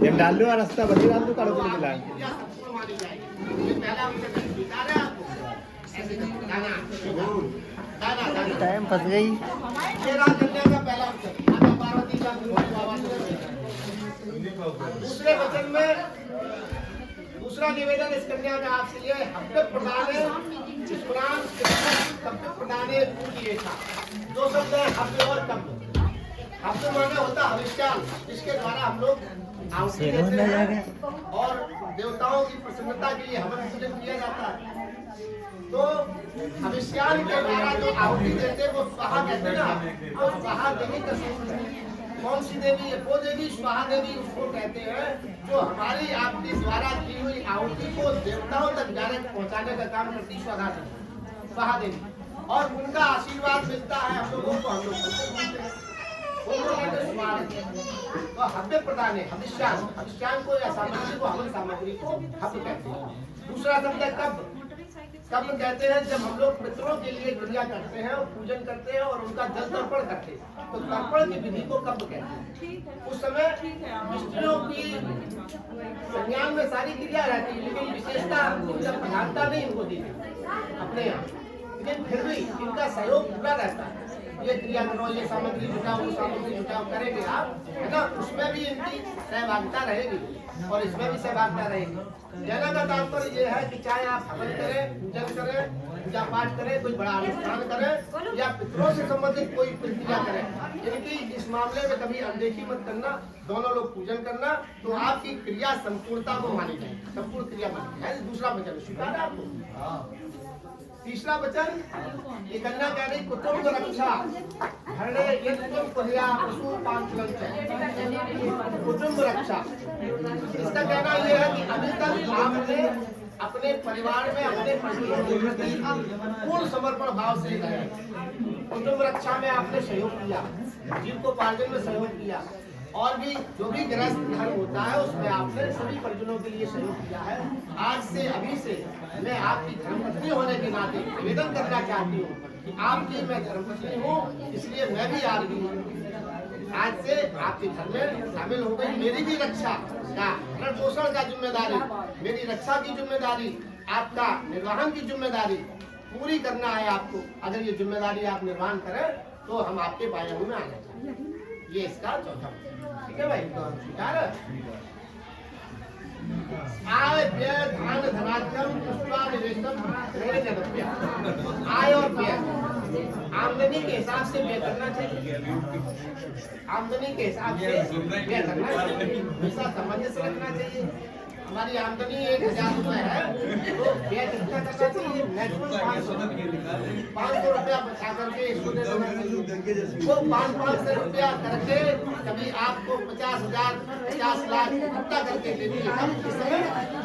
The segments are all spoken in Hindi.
एक डाल लो रास्ता बची डाल दो काढ़ो के लिए लाए टाइम फंस गई। दूसरे वचन में दूसरा निवेदन इस कन्या में आपसे ये हब्बे प्रदाने प्रदाने पूजिए था। दो शब्द है हब्बे और कब्ब। हब्बे माने होता हविष्यान, जिसके द्वारा हम लोग आहुति देते हैं और देवताओं की प्रसन्नता के लिए हवन पूजन किया जाता है। तो हविष्यान के द्वारा जो आहुति देते वो स्वाहा कहते हैं ना, वो स्वाहा देवी का सूत्र है। कौन सी देवी है? वो देवी स्वाहा देवी उसको कहते हैं जो हमारी आपके द्वारा की हुई आहुति को देवताओं तक डायरेक्ट पहुंचाने का काम करती स्वाहा देवी, और उनका आशीर्वाद मिलता है हम लोगों को। हम लोग तो हव्य प्रदान है हविष्यान को या सामग्री को, हवन सामग्री को हव्य कहते हैं। दूसरा शब्द है कब्ब। कब्ब कहते हैं जब हम लोग पितरों के लिए क्रिया करते हैं और पूजन करते हैं और उनका जल तर्पण करते हैं, तो तर्पण की विधि को कब्ब कहते हैं। उस समय स्त्रियों की संज्ञान में सारी क्रिया रहती है, लेकिन विशेषता जब प्रधानता नहीं इनको दी अपने यहाँ, लेकिन फिर भी इनका सहयोग पूरा रहता है। ये क्रिया करो, ये सामग्री जुटाओ, वो सामग्री जुटाओ करेंगे आप, है ना, उसमें भी इनकी सहभागिता रहेगी और इसमें भी सहभागिता रहेगी। कहने का तात्पर्य ये है कि चाहे आप हवन करें, पूजन करें, पूजा पाठ करें, कोई बड़ा अनुष्ठान करें या पितरों से संबंधित कोई प्रक्रिया करें, इनकी इस मामले में कभी अनदेखी मत करना। दोनों लोग पूजन करना, तो आपकी क्रिया संपूर्णता को मानी जाएगी, संपूर्ण क्रिया मानी जाए। दूसरा वचन स्वीकार है आपको। तीसरा वचन ये कन्या कह रही कुटुंब रक्षा हरणे यत्न पर्या पशु पांचलं कुटुंब रक्षा। इसका कहना यह है कि अभी तक आपने अपने परिवार में अपने परिवार के प्रति पूर्ण समर्पण भाव से रहे। कुटुंब रक्षा में आपने सहयोग किया, जीविकोपार्जन में सहयोग किया, और भी जो भी गृहस्थ धर्म होता है उसमें आपने सभी परिजनों के लिए सहयोग किया है। आज से अभी से मैं आपकी धर्मपत्नी होने के नाते निवेदन करना चाहती हूँ कि आपकी मैं धर्मपत्नी हूँ, इसलिए मैं भी आपकी आज से आपके घर में शामिल हो गई। मेरी भी रक्षा का भरण पोषण का जिम्मेदारी, मेरी रक्षा की जिम्मेदारी, आपका निर्वहन की जिम्मेदारी पूरी करना है आपको। अगर ये जिम्मेदारी आप निर्वहन करें तो हम आपके बायां में आना चाहिए। ये इसका चौथा, ठीक है भाई। स्वीकार आय व्यय धन धनाद्यम पुष्पा निवेशम आय और व्यय आमदनी के हिसाब से व्यय करना चाहिए। आमदनी के हिसाब से व्यय करना चाहिए, पैसा सामंजस्य रखना चाहिए। हमारी आमदनी 1000 रुपए है तो व्यय कितना करना चाहिए? मैक्सिमम 500 रुपया बचा करके इसको दे देना चाहिए। वो 500 रुपया करके कभी आपको 50,000 50 लाख इकट्ठा करके दे दिए, इस समय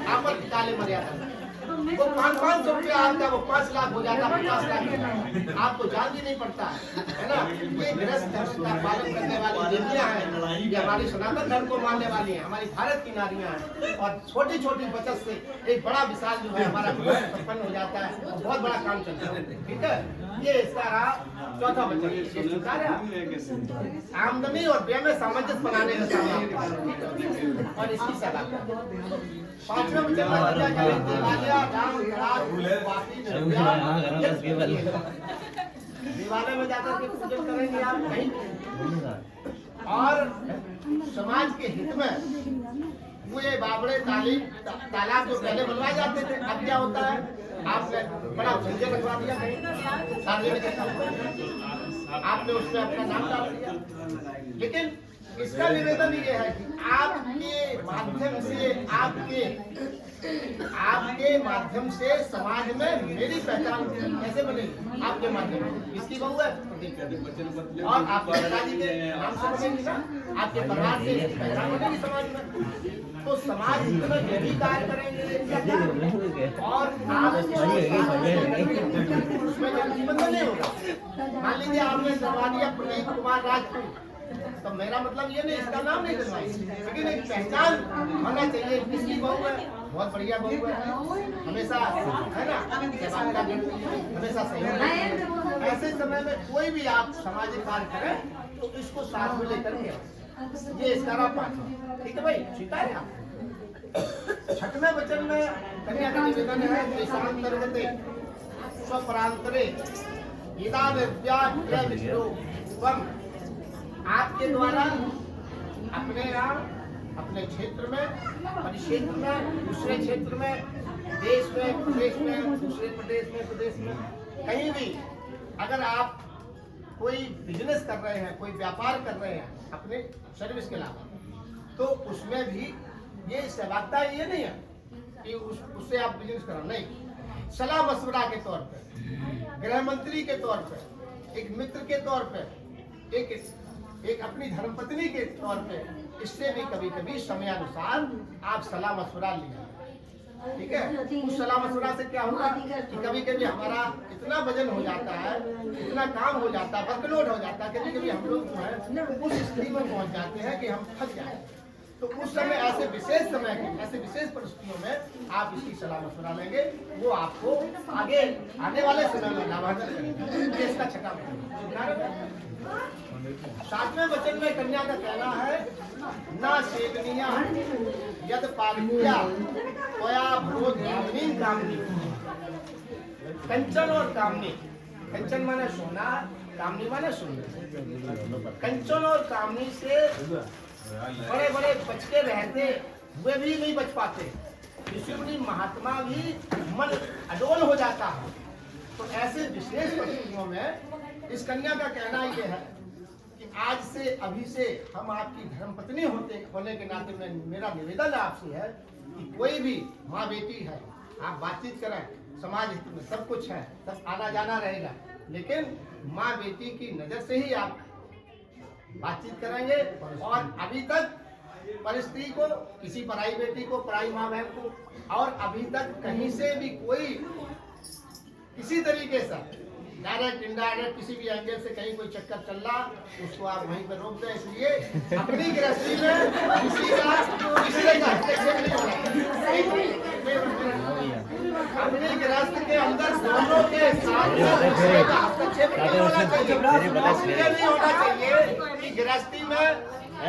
आपातकालीन मर्यादा वो 500 रुपया आपका वो 5 लाख हो जाता, 50 लाख आपको जान भी नहीं पड़ता है ना। ये गृहस्थ धर्म का पालन करने वाली देवियां हैं, ये हमारी सनातन धर्म को मानने वाली हैं, हमारी भारत की नारियां हैं। और छोटी छोटी बचत से एक बड़ा विशाल जो है हमारा संपन्न हो जाता है और बहुत बड़ा काम चलता है। ठीक है, ये इसका रहा चौथा वचन। आमदनी और व्यय में सामंजस्य बनाने का काम और इसकी सेवा। पांचवा वचन दिवाले में जाकर के पूजन करेंगे आप नहीं, और समाज के हित में कुएं बावड़े तालाब जो पहले बनवाए जाते थे, अब क्या होता है आपने बड़ा झंझट रखवा दिया, आपने उसमें अपना नाम डाल दिया। लेकिन इसका निवेदन ये है कि आपके माध्यम से समाज में मेरी पहचान कैसे बनेगी? आपके माध्यम से इसकी बहू है और आपके पिताजी के नाम से बनेगी ना, आपके परिवार से पहचान बनेगी समाज में। तो समाज में ये भी कार्य करेंगे और उसमें बंधन नहीं होगा। मान लीजिए आपने करवा दिया प्रदीप कुमार राजपूत, तो मेरा मतलब ये नहीं इसका नाम नहीं करवाई, लेकिन एक पहचान होना चाहिए। किसकी बहू है? बहुत बढ़िया बहू है, हमेशा है ना, हमेशा सहयोग। ऐसे समय में कोई भी आप सामाजिक कार्य करें तो इसको साथ में लेकर के ये इसका पाठ है। ठीक है भाई, स्वीकार है आप। छठवें वचन में कन्या का निवेदन है, देशांतर्गते स्वपरांतरे यदा विद्या विष्णु त्वं, आपके द्वारा अपने यहाँ, अपने क्षेत्र में, परिक्षेत्र में, दूसरे क्षेत्र में, देश में, प्रदेश में, दूसरे प्रदेश में, कहीं भी अगर आप कोई बिजनेस कर रहे हैं, कोई व्यापार कर रहे हैं अपने सर्विस के अलावा, तो उसमें भी ये सहभागिता ये नहीं है कि उससे आप बिजनेस करो, नहीं। सलाह मशवरा के तौर पे, गृह मंत्री के तौर पे, एक मित्र के तौर पे, एक अपनी धर्मपत्नी के तौर पे, इससे भी कभी कभी समयानुसार आप सलाह मशवरा लिया। ठीक है, उस सलाह मशवरा से क्या होगा कि कभी कभी हमारा इतना वजन हो जाता है, इतना काम हो जाता है, वर्कलोड हो जाता है, कभी कभी हम लोग जो है उस स्थिति में पहुंच जाते हैं कि हम थक जाए। तो उस समय ऐसे विशेष समय के, ऐसे विशेष परिस्थितियों में आप इसकी सलाह मशवरा लेंगे, वो आपको आगे आने वाले समय में लाभान्वित करेगा। इसका छठा वचन। सातवें वचन में कन्या का कहना है, न सेवनिया यद पालित्या त्वया भ्रो कामनी कामनी। कंचन और कामनी, कंचन माने सोना, कामनी माने सुंदर। कंचन और कामनी से बड़े बड़े बचके रहते हुए भी नहीं बच पाते, ऋषि महात्मा भी मन अडोल हो जाता है। तो ऐसे विशेष परिस्थितियों में इस कन्या का कहना ये है कि आज से, अभी से हम आपकी धर्मपत्नी होने के नाते में मेरा निवेदन आपसे है कि कोई भी माँ बेटी है, आप बातचीत करें, समाज हित में सब कुछ है, सब आना जाना रहेगा, लेकिन माँ बेटी की नजर से ही आप बातचीत करेंगे। और अभी तक परिस्थिति को, किसी पराई बेटी को, पराई माँ बहन को, और अभी तक कहीं से भी कोई किसी तरीके से डायरेक्ट इनडायरेक्ट किसी भी एंगल से कहीं कोई चक्कर चल रहा, उसको आप वहीं पर रोक दें। इसलिए अपनी गृहस्थी में किसी का हस्तक्षेप नहीं होना। अपनी गृहस्थ के अंदर दोनों के साथ हस्तक्षेप नहीं होना चाहिए। नहीं होना चाहिए कि गृहस्थी में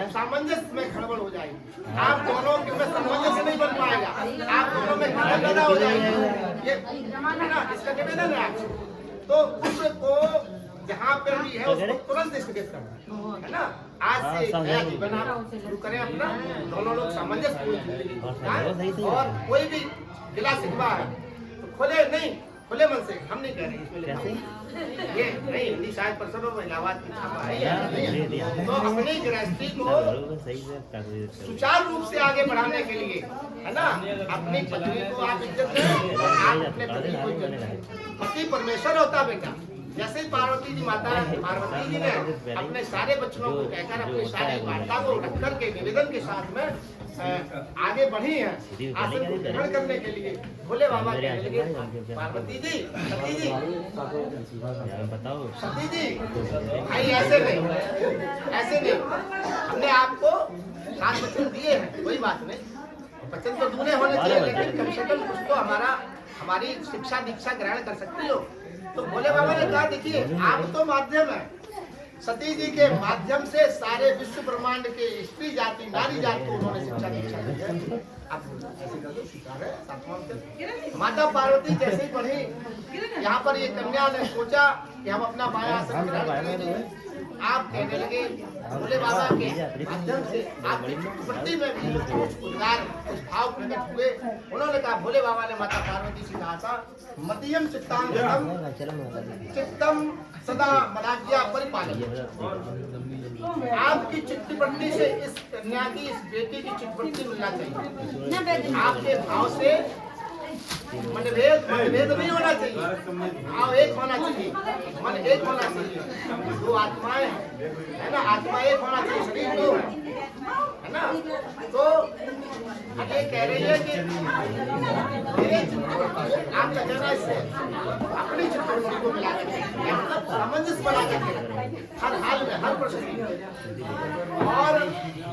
सामंजस्य में खड़बड़ हो जाएगी, आप दोनों के में सामंजस्य नहीं बन पाएगा, आप दोनों में खड़बड़ पैदा हो जाएगी। ये है ना, इसका निवेदन है आपसे। तो उसको जहाँ पर भी है उसको तुरंत स्थगित करना है ना। आज से नया जीवन आप शुरू करें अपना, दोनों लोग सामंजस्य जिंदगी, और कोई भी गिला शिकवा है तो खुले मन से, हम नहीं कह रहे इसमें लिखा ये नहीं, हिंदी शायद परसों में इलाहाबाद की छापा है। तो अपनी गृहस्थी को सुचारू रूप से आगे बढ़ाने के लिए, है ना, अपनी पत्नी को आप इज्जत दें, आप अपने पति को इज्जत दें। पति परमेश्वर होता बेटा। जैसे पार्वती जी माता, पार्वती जी ने अपने सारे बच्चों को कहकर, अपनी सारी वार्ता को रख करके निवेदन के साथ में आगे बढ़ी है आसन को ग्रहण करने के लिए। भोले बाबा कहने लगे, पार्वती जी, सती जी, सती जी, भाई ऐसे नहीं, हमने आपको 7 वचन दिए हैं, कोई बात नहीं, वचन तो दूने होने चाहिए, लेकिन कम से कम कुछ तो हमारी शिक्षा दीक्षा ग्रहण कर सकती हो। तो भोले बाबा ने कहा, देखिए आप तो माध्यम है, सती जी के माध्यम से सारे विश्व ब्रह्मांड के स्त्री जाति, नारी जाति को उन्होंने शिक्षा दीक्षा दी है। आप ऐसे कर दो, स्वीकार है। सातवां माता पार्वती जैसे ही पढ़ी, यहाँ पर ये कन्या ने सोचा कि हम अपना बायां आसन ग्रहण करेंगे। आप कहने लगे भोले बाबा के माध्यम से आपकी चित्तवृत्ति में भी कुछ उद्गार, कुछ भाव प्रकट हुए। उन्होंने कहा, भोले बाबा ने माता पार्वती से कहा था, मध्यम चित्तम सदा मदाज्ञा परिपालन। आपकी चित्तवृत्ति से इस कन्या की, इस बेटी की चित्तवृत्ति मिलना चाहिए। आपके भाव से मतभेद नहीं होना चाहिए, भाव एक होना चाहिए, मन एक होना चाहिए। दो आत्माएं है ना, आत्मा एक होना चाहिए, शरीर दो है ना। तो ये कह रही है कि आपका कहना इससे अपनी चित्तवृत्ति को मिला करके, मतलब सामंजस्य बना करके हर हाल में, हर परिस्थिति में, और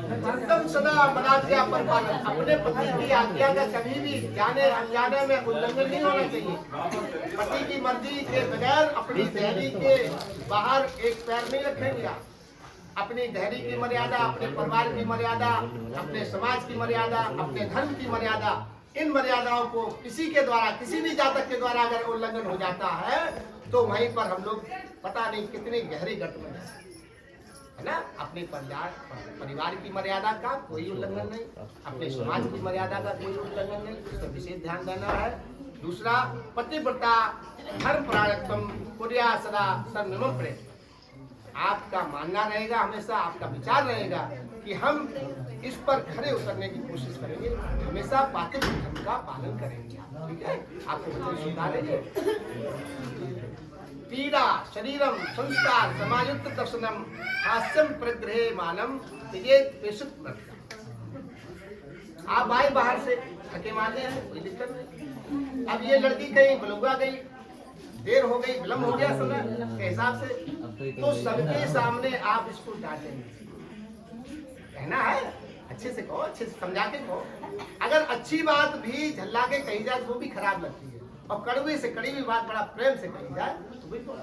एकदम सदा मनाज्ञा पर पालन, अपने पति की आज्ञा का कभी भी जाने अनजाने में उल्लंघन नहीं होना चाहिए। पति की मर्जी के बगैर अपनी शैली के बाहर एक पैर नहीं रखेंगे आप। अपनी धैर्य की मर्यादा, अपने परिवार की मर्यादा, अपने समाज की मर्यादा, अपने धर्म की मर्यादा, इन मर्यादाओं को किसी के द्वारा, किसी भी जातक के द्वारा अगर उल्लंघन हो जाता है तो वहीं पर हम लोग पता नहीं कितनी गहरी गट में जाते हैं, है ना। अपने परिवार की मर्यादा का कोई उल्लंघन नहीं, अपने समाज की मर्यादा का कोई उल्लंघन नहीं, इस पर विशेष ध्यान देना है। दूसरा, पतिव्रता धर्म प्रारब्धम कुर्या सदा सर्वनियमं प्रेम। आपका मानना रहेगा, हमेशा आपका विचार रहेगा कि हम इस पर खड़े उतरने की कोशिश करेंगे, हमेशा पातिव्रत्य धर्म का पालन करेंगे। ठीक है, आपको वचन सुधारेंगे। पीड़ा शरीरम संस्कार समायुक्त दर्शनम हास्यम प्रग्रहे मानम त्यजेत पेशुत व्रत। आप आए बाहर से, थके मारने हैं, कोई दिक्कत नहीं। अब ये लड़की कहीं बलुआ गई, देर हो गई, विलम्ब हो गया समय के हिसाब से, तो सबके सामने आप इसको डांटेंगे। कहना है अच्छे से कहो, अच्छे से समझा के कहो। अगर अच्छी बात भी झल्ला के कही जाए तो वो भी खराब लगती है, और कड़वी से कड़ी हुई बात बड़ा प्रेम से कही जाए तो भी थोड़ा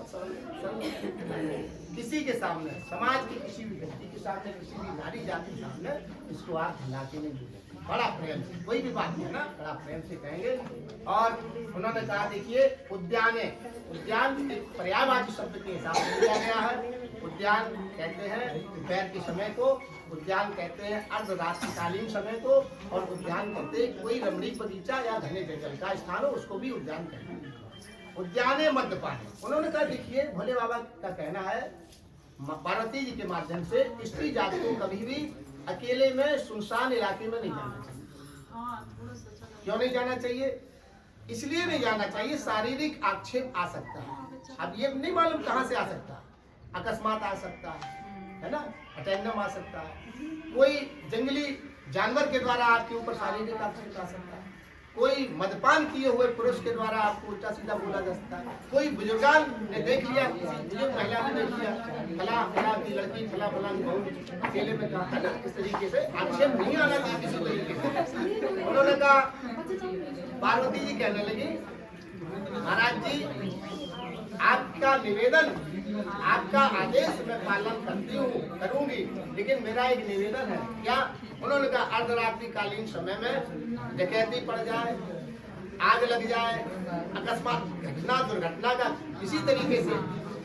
किसी के सामने, समाज के किसी भी व्यक्ति के सामने, किसी भी नारी जाति के सामने इसको आप झल्ला के नहीं बोलेंगे, बड़ा प्रेम से, कोई भी बात है ना, बड़ा प्रेम से कहेंगे। और उन्होंने कहा, देखिए उद्याने, उद्यान एक पर्यायवाची शब्द के हिसाब से लिया गया है। उद्यान कहते हैं दोपहर के समय को, उद्यान कहते हैं अर्धरात्रिकालीन समय को, और उद्यान कहते हैं कोई रमणीय बगीचा या घने जंगल का स्थान हो, उसको भी उद्यान कहते हैं। उद्याने मद्यपाने, उन्होंने कहा देखिए भोले बाबा का कहना है, पार्वती जी के माध्यम से स्त्री जाति को कभी भी अकेले में सुनसान इलाके में नहीं जाना चाहिए। क्यों नहीं जाना चाहिए? इसलिए नहीं जाना चाहिए, शारीरिक आक्षेप आ सकता है। अब ये नहीं मालूम कहाँ से आ सकता है, अकस्मात आ सकता है ना, अटैंडम आ सकता है, कोई जंगली जानवर के द्वारा आपके ऊपर शारीरिक आक्षेप आ सकता है, कोई मदपान किए हुए पुरुष के द्वारा आपको उल्टा सीधा बोला जा सकता है, कोई बुजुर्गान ने देख लिया, किसी बुजुर्ग महिला ने देख लिया, फला फला की लड़की, फला फला की बहू अकेले में कहा था, इस तरीके से आक्षेप नहीं आना चाहिए किसी तरीके से। उन्होंने कहा, पार्वती जी कहने लगी, महाराज जी आपका निवेदन, आपका आदेश मैं पालन करती हूँ, करूंगी, लेकिन मेरा एक निवेदन है। क्या? उन्होंने कहा अर्धरात्रिकालीन समय में डकैती पड़ जाए, आग लग जाए, अकस्मात घटना दुर्घटना का किसी तरीके से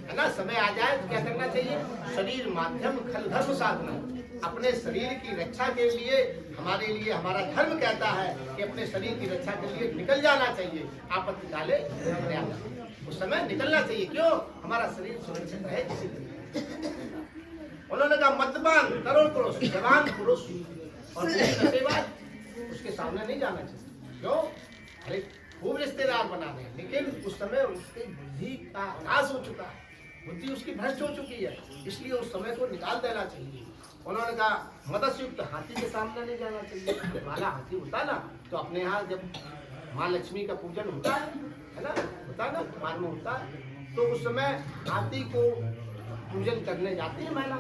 है ना समय आ जाए तो क्या करना चाहिए? शरीर माध्यम खल धर्म साधना, अपने शरीर की रक्षा के लिए, हमारे लिए हमारा धर्म कहता है कि अपने शरीर की रक्षा के लिए निकल जाना चाहिए। आपत्ति काले उस समय निकलना चाहिए। क्यों? हमारा शरीर सुरक्षित रहे किसी तरीके। उन्होंने कहा मद्यपान करोड़ पुरुष, जवान पुरुष और नशेबाज उसके सामने नहीं जाना चाहिए। क्यों? अरे खूब रिश्तेदार बना रहे हैं, लेकिन उस समय उसकी बुद्धि का नाश हो चुका है, बुद्धि उसकी भ्रष्ट हो चुकी है, इसलिए उस समय को निकाल देना चाहिए। उन्होंने कहा मत्स्युक्त हाथी के सामने नहीं जाना चाहिए। वाला हाथी होता ना, तो अपने यहाँ जब माँ लक्ष्मी का पूजन होता है ना, होता ना, मान में होता है, तो उस समय हाथी को पूजन करने जाती है महिला,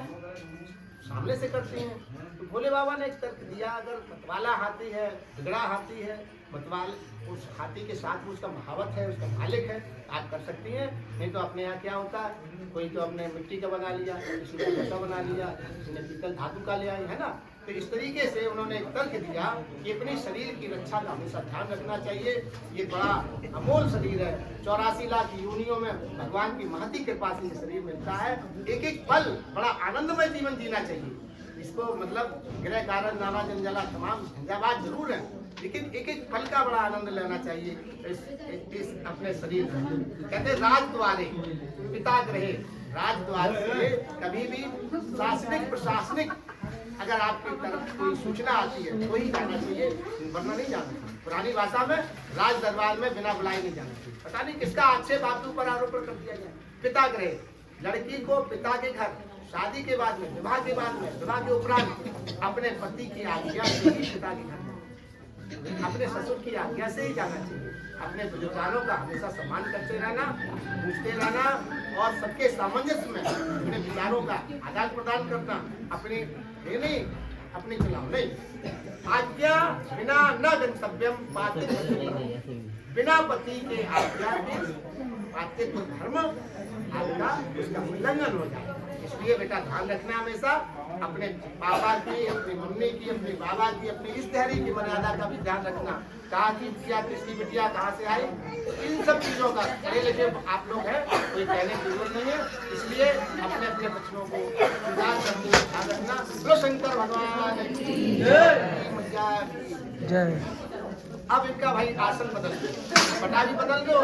सामने से करती हैं। तो भोले बाबा ने एक तर्क दिया, अगर मतवाला हाथी है, बिगड़ा हाथी है, मतवाल उस हाथी के साथ में उसका महावत है, उसका मालिक है, आप कर सकती हैं। नहीं तो अपने यहाँ क्या होता है, कोई तो अपने मिट्टी का बना लिया, किसी ने लोटा बना लिया, किसी ने पीतल धातु का ले आई, है ना। तो इस तरीके से उन्होंने एक तर्क दिया कि अपने शरीर की रक्षा का हमेशा ध्यान रखना चाहिए। ये बड़ा अमोल शरीर है, 84 लाख योनियों में भगवान की महती कृपा से ये शरीर मिलता है। एक एक पल बड़ा आनंदमय जीवन जीना चाहिए। इसको मतलब गृह कारण नाना जंजाला तमाम झंझावात जरूर है, लेकिन एक एक पल का बड़ा आनंद लेना चाहिए इस अपने शरीर में। कहते राजद्वारे पिता ग्रहे, राजद्वार से कभी भी शासनिक प्रशासनिक अगर आपकी तरफ कोई सूचना आती है तो ही जाना चाहिए, वरना नहीं जाना। पुरानी भाषा में राज दरबार में बिना बुलाए नहीं जाना चाहिए। पता नहीं किसका आक्षेप आपके ऊपर आरोपण कर दिया गया। पिता ग्रहे, लड़की को पिता के घर शादी के बाद में, विवाह के बाद में, विवाह के उपरांत अपने पति की आज्ञा से ही पिता के घर, अपने ससुर की आज्ञा से ही जाना चाहिए। अपने बुजुर्गों का हमेशा सम्मान करते रहना, पूछते रहना और सबके सामंजस्य में अपने विचारों का आदान प्रदान करना। अपनी नहीं, अपनी चलाओ नहीं। आज्ञा बिना न गंतव्यम पाते, बिना पति के आज्ञा के पाते तो धर्म आपका उसका उल्लंघन हो जाए। इसलिए बेटा ध्यान रखना हमेशा अपने पापा की, अपनी मम्मी की, अपने बाबा की, अपनी रिश्तेदारी की मर्यादा का भी ध्यान रखना। कहाँ की क्या किसकी बिटिया कहाँ से आई, इन सब चीजों का पढ़े लिखे आप लोग हैं, कोई कहने की जरूरत नहीं है। इसलिए अपने अपने बच्चों को सुधार करते हुए ध्यान रखना। बोलो शंकर भगवान की जय। अब इनका भाई आसन बदल दो, पटा भी बदल दो।